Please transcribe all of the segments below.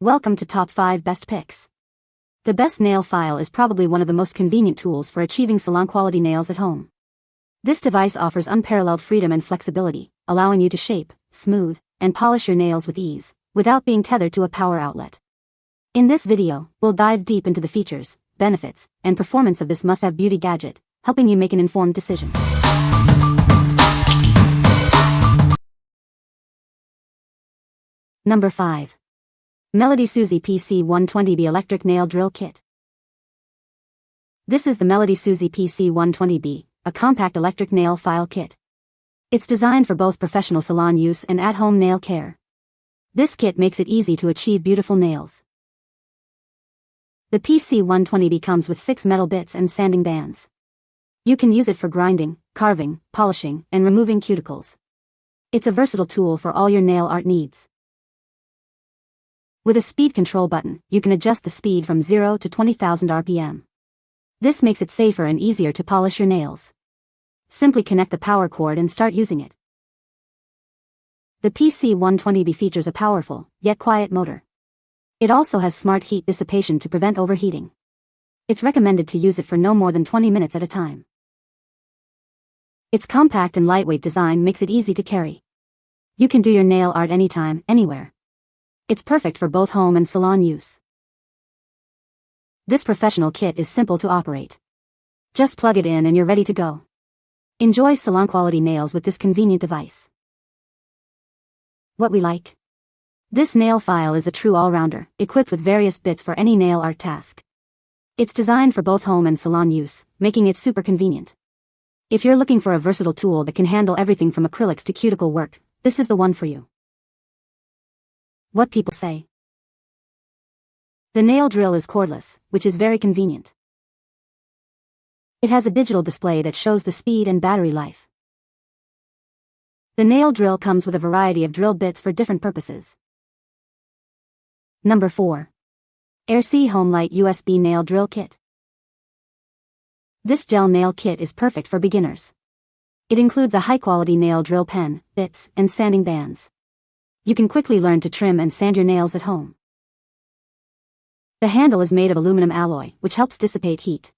Welcome to Top 5 Best Picks. The best nail file is probably one of the most convenient tools for achieving salon-quality nails at home. This device offers unparalleled freedom and flexibility, allowing you to shape, smooth, and polish your nails with ease, without being tethered to a power outlet. In this video, we'll dive deep into the features, benefits, and performance of this must-have beauty gadget, helping you make an informed decision. Number 5. MelodySusie PC120B Electric Nail Drill Kit. This is the MelodySusie PC120B, a compact electric nail file kit. It's designed for both professional salon use and at-home nail care. This kit makes it easy to achieve beautiful nails. The PC120B comes with 6 metal bits and sanding bands. You can use it for grinding, carving, polishing, and removing cuticles. It's a versatile tool for all your nail art needs. With a speed control button, you can adjust the speed from 0 to 20,000 RPM. This makes it safer and easier to polish your nails. Simply connect the power cord and start using it. The PC120B features a powerful, yet quiet motor. It also has smart heat dissipation to prevent overheating. It's recommended to use it for no more than 20 minutes at a time. Its compact and lightweight design makes it easy to carry. You can do your nail art anytime, anywhere. It's perfect for both home and salon use. This professional kit is simple to operate. Just plug it in and you're ready to go. Enjoy salon-quality nails with this convenient device. What we like. This nail file is a true all-rounder, equipped with various bits for any nail art task. It's designed for both home and salon use, making it super convenient. If you're looking for a versatile tool that can handle everything from acrylics to cuticle work, this is the one for you. What people say. The nail drill is cordless, which is very convenient. It has a digital display that shows the speed and battery life. The nail drill comes with a variety of drill bits for different purposes. Number 4. AIRSEE Home Lite USB Nail Drill Kit. This gel nail kit is perfect for beginners. It includes a high-quality nail drill pen, bits, and sanding bands. You can quickly learn to trim and sand your nails at home. The handle is made of aluminum alloy, which helps dissipate heat.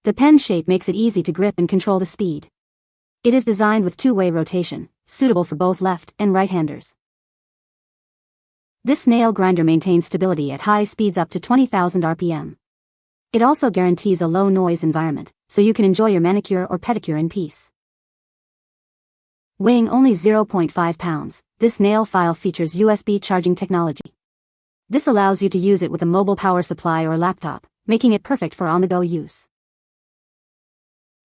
The pen shape makes it easy to grip and control the speed. It is designed with two-way rotation, suitable for both left and right-handers. This nail grinder maintains stability at high speeds up to 20,000 RPM. It also guarantees a low-noise environment, so you can enjoy your manicure or pedicure in peace. Weighing only 0.5 pounds, this nail file features USB charging technology. This allows you to use it with a mobile power supply or laptop, making it perfect for on-the-go use.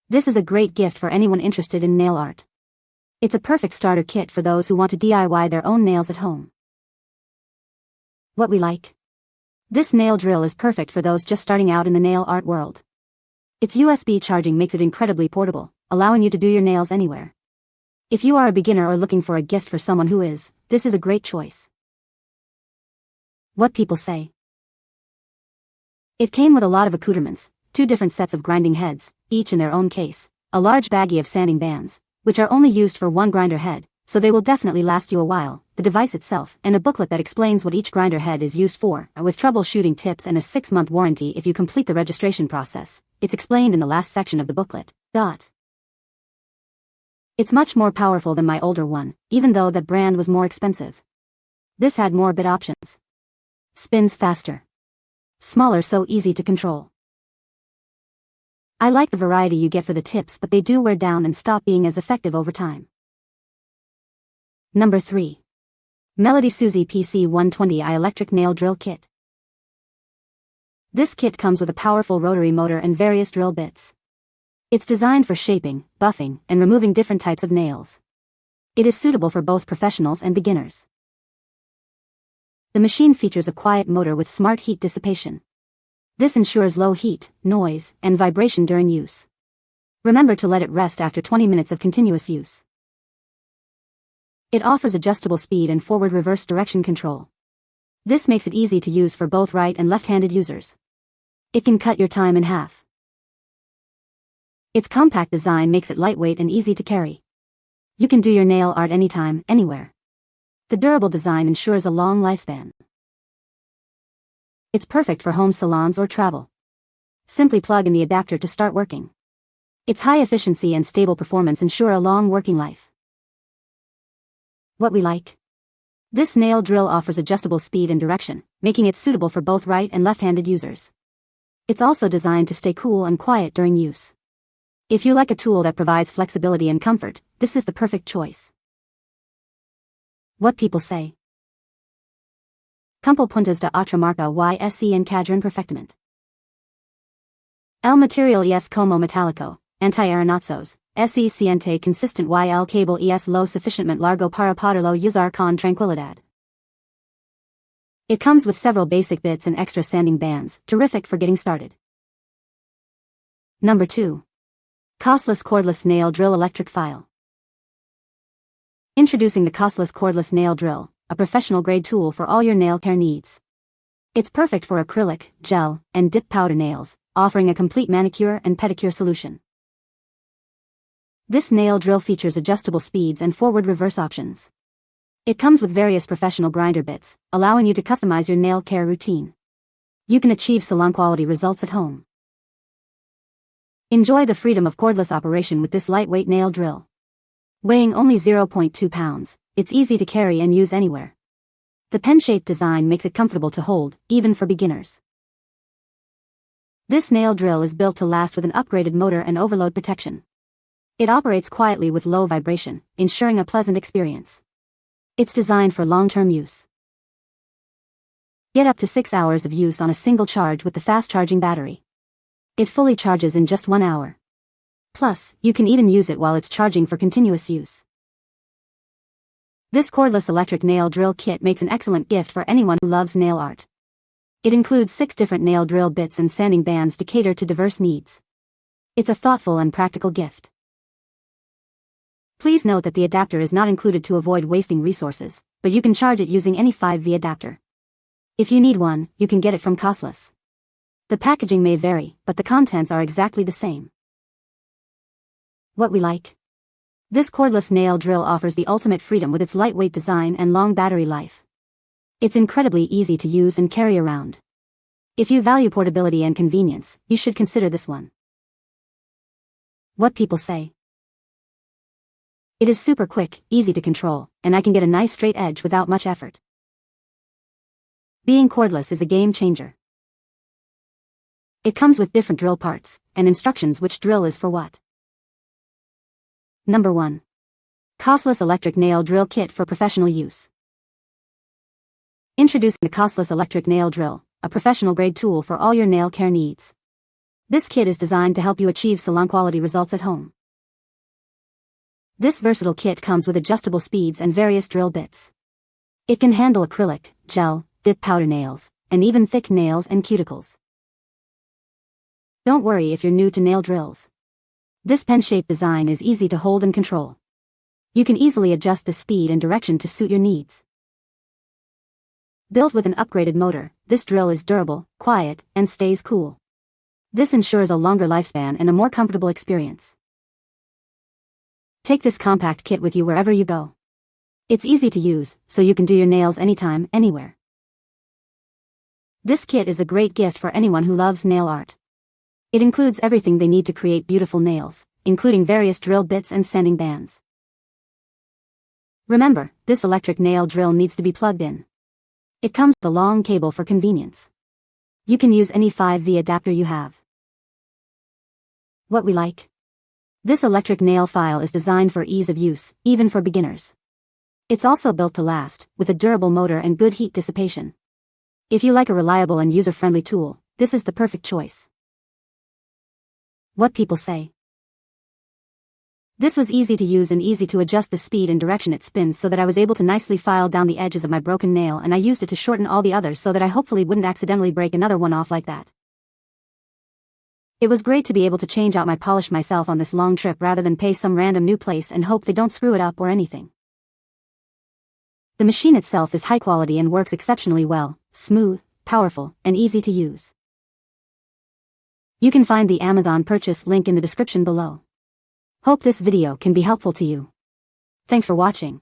This is a great gift for anyone interested in nail art. It's a perfect starter kit for those who want to DIY their own nails at home. What we like. This nail drill is perfect for those just starting out in the nail art world. Its USB charging makes it incredibly portable, allowing you to do your nails anywhere. If you are a beginner or looking for a gift for someone who is, this is a great choice. What people say. It came with a lot of accoutrements, 2 different sets of grinding heads, each in their own case, a large baggie of sanding bands, which are only used for one grinder head, so they will definitely last you a while, the device itself, and a booklet that explains what each grinder head is used for, with troubleshooting tips and a 6-month warranty if you complete the registration process. It's explained in the last section of the booklet. It's much more powerful than my older one, even though that brand was more expensive. This had more bit options. Spins faster. Smaller, so easy to control. I like the variety you get for the tips, but they do wear down and stop being as effective over time. Number 3. MelodySusie PC120i Electric Nail Drill Kit. This kit comes with a powerful rotary motor and various drill bits. It's designed for shaping, buffing, and removing different types of nails. It is suitable for both professionals and beginners. The machine features a quiet motor with smart heat dissipation. This ensures low heat, noise, and vibration during use. Remember to let it rest after 20 minutes of continuous use. It offers adjustable speed and forward-reverse direction control. This makes it easy to use for both right and left-handed users. It can cut your time in half. Its compact design makes it lightweight and easy to carry. You can do your nail art anytime, anywhere. The durable design ensures a long lifespan. It's perfect for home salons or travel. Simply plug in the adapter to start working. Its high efficiency and stable performance ensure a long working life. What we like. This nail drill offers adjustable speed and direction, making it suitable for both right and left-handed users. It's also designed to stay cool and quiet during use. If you like a tool that provides flexibility and comfort, this is the perfect choice. What people say. Cumple puntas de otra marca y se encuadran perfectamente. El material es como metálico, anti-aeronazos, se siente consistent y el cable es lo suficientemente largo para poderlo usar con tranquilidad. It comes with several basic bits and extra sanding bands, terrific for getting started. Number 2. COSLUS Cordless Nail Drill Electric File. Introducing the COSLUS Cordless Nail Drill, a professional-grade tool for all your nail care needs. It's perfect for acrylic, gel, and dip powder nails, offering a complete manicure and pedicure solution. This nail drill features adjustable speeds and forward-reverse options. It comes with various professional grinder bits, allowing you to customize your nail care routine. You can achieve salon-quality results at home. Enjoy the freedom of cordless operation with this lightweight nail drill. Weighing only 0.2 pounds, it's easy to carry and use anywhere. The pen-shaped design makes it comfortable to hold, even for beginners. This nail drill is built to last with an upgraded motor and overload protection. It operates quietly with low vibration, ensuring a pleasant experience. It's designed for long-term use. Get up to 6 hours of use on a single charge with the fast-charging battery. It fully charges in just 1 hour. Plus, you can even use it while it's charging for continuous use. This cordless electric nail drill kit makes an excellent gift for anyone who loves nail art. It includes 6 different nail drill bits and sanding bands to cater to diverse needs. It's a thoughtful and practical gift. Please note that the adapter is not included to avoid wasting resources, but you can charge it using any 5V adapter. If you need one, you can get it from COSLUS. The packaging may vary, but the contents are exactly the same. What we like. This cordless nail drill offers the ultimate freedom with its lightweight design and long battery life. It's incredibly easy to use and carry around. If you value portability and convenience, you should consider this one. What people say. It is super quick, easy to control, and I can get a nice straight edge without much effort. Being cordless is a game changer. It comes with different drill parts, and instructions which drill is for what. Number 1. COSLUS Electric Nail Drill Kit for Professional Use. Introducing the COSLUS Electric Nail Drill, a professional-grade tool for all your nail care needs. This kit is designed to help you achieve salon-quality results at home. This versatile kit comes with adjustable speeds and various drill bits. It can handle acrylic, gel, dip powder nails, and even thick nails and cuticles. Don't worry if you're new to nail drills. This pen-shaped design is easy to hold and control. You can easily adjust the speed and direction to suit your needs. Built with an upgraded motor, this drill is durable, quiet, and stays cool. This ensures a longer lifespan and a more comfortable experience. Take this compact kit with you wherever you go. It's easy to use, so you can do your nails anytime, anywhere. This kit is a great gift for anyone who loves nail art. It includes everything they need to create beautiful nails, including various drill bits and sanding bands. Remember, this electric nail drill needs to be plugged in. It comes with a long cable for convenience. You can use any 5V adapter you have. What we like. This electric nail file is designed for ease of use, even for beginners. It's also built to last, with a durable motor and good heat dissipation. If you like a reliable and user-friendly tool, this is the perfect choice. What people say. This was easy to use and easy to adjust the speed and direction it spins so that I was able to nicely file down the edges of my broken nail, and I used it to shorten all the others so that I hopefully wouldn't accidentally break another one off like that. It was great to be able to change out my polish myself on this long trip rather than pay some random new place and hope they don't screw it up or anything. The machine itself is high quality and works exceptionally well, smooth, powerful, and easy to use. You can find the Amazon purchase link in the description below. Hope this video can be helpful to you. Thanks for watching.